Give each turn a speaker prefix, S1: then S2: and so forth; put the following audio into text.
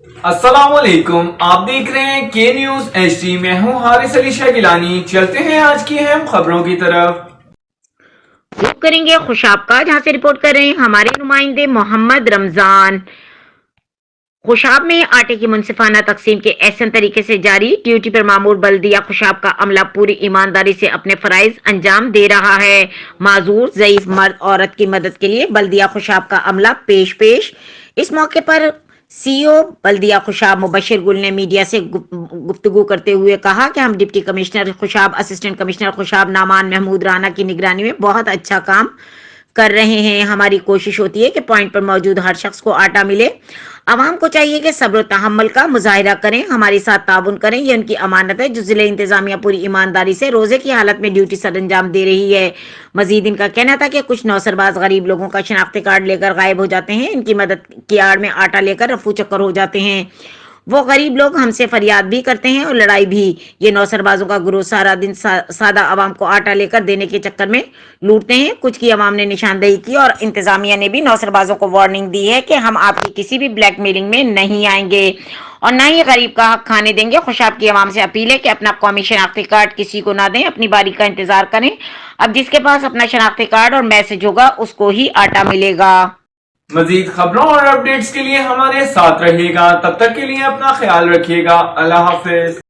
S1: अस्सलाम वालेकुम, आप देख रहे हैं के न्यूज HD। मैं हूं हारिस अली शाह गिलानी। चलते हैं आज की अहम खबरों की तरफ।
S2: रुक करेंगे खुशाब का, जहां से रिपोर्ट कर रहे हैं हमारे नुमाइंदे मोहम्मद रमजान। खुशाब में आटे की मुनसिफाना तकसीम के एहसन तरीके से जारी। ड्यूटी पर मामूर बल्दिया खुशाब का अमला पूरी ईमानदारी से अपने फराइज अंजाम दे रहा है। माजूर ज़ईफ मर्द औरत की मदद के लिए बल्दिया खुशाब का अमला पेश पेश। इस मौके पर सीईओ बल्दिया खुशाब मुबशिर गुल ने मीडिया से गुफ्तगू करते हुए कहा कि हम deputy commissioner Khushab, assistant commissioner Khushab Noman Mahmood Rana की निगरानी में बहुत अच्छा काम कर रहे हैं। हमारी कोशिश होती है कि पॉइंट पर मौजूद हर शख्स को आटा मिले। आवाम को चाहिए कि सब्र तहम्मुल का मुजाहिरा करें, हमारे साथ ताउन करें। ये उनकी अमानत है जो जिले इंतजामिया पूरी ईमानदारी से रोजे की हालत में ड्यूटी सर अंजाम दे रही है। मजीद इनका कहना था कि कुछ नौसरबाज गरीब लोगों का शनाख्ती कार्ड लेकर गायब हो जाते हैं। इनकी मदद की आड़ में आटा लेकर रफू चक्कर हो जाते हैं। वो गरीब लोग हमसे फरियाद भी करते हैं और लड़ाई भी। ये नौसरबाजों का गुरूह सारा दिन सादा आवाम को आटा लेकर देने के चक्कर में लूटते हैं। कुछ की आवाम ने निशानदेही की और इंतजामिया ने भी नौसरबाजों को वार्निंग दी है कि हम आपकी किसी भी ब्लैकमेलिंग में नहीं आएंगे और ना ही गरीब का हक खाने देंगे। खुशाब की आवाम से अपील है कि अपना कौमी शनाख्ती कार्ड किसी को ना दें, अपनी बारी का इंतजार करें। अब जिसके पास अपना शनाख्ती कार्ड और मैसेज होगा उसको ही आटा मिलेगा।
S1: मजीद खबरों और अपडेट्स के लिए हमारे साथ रहिएगा। तब तक के लिए अपना ख्याल रखिएगा। अल्लाह हाफिज।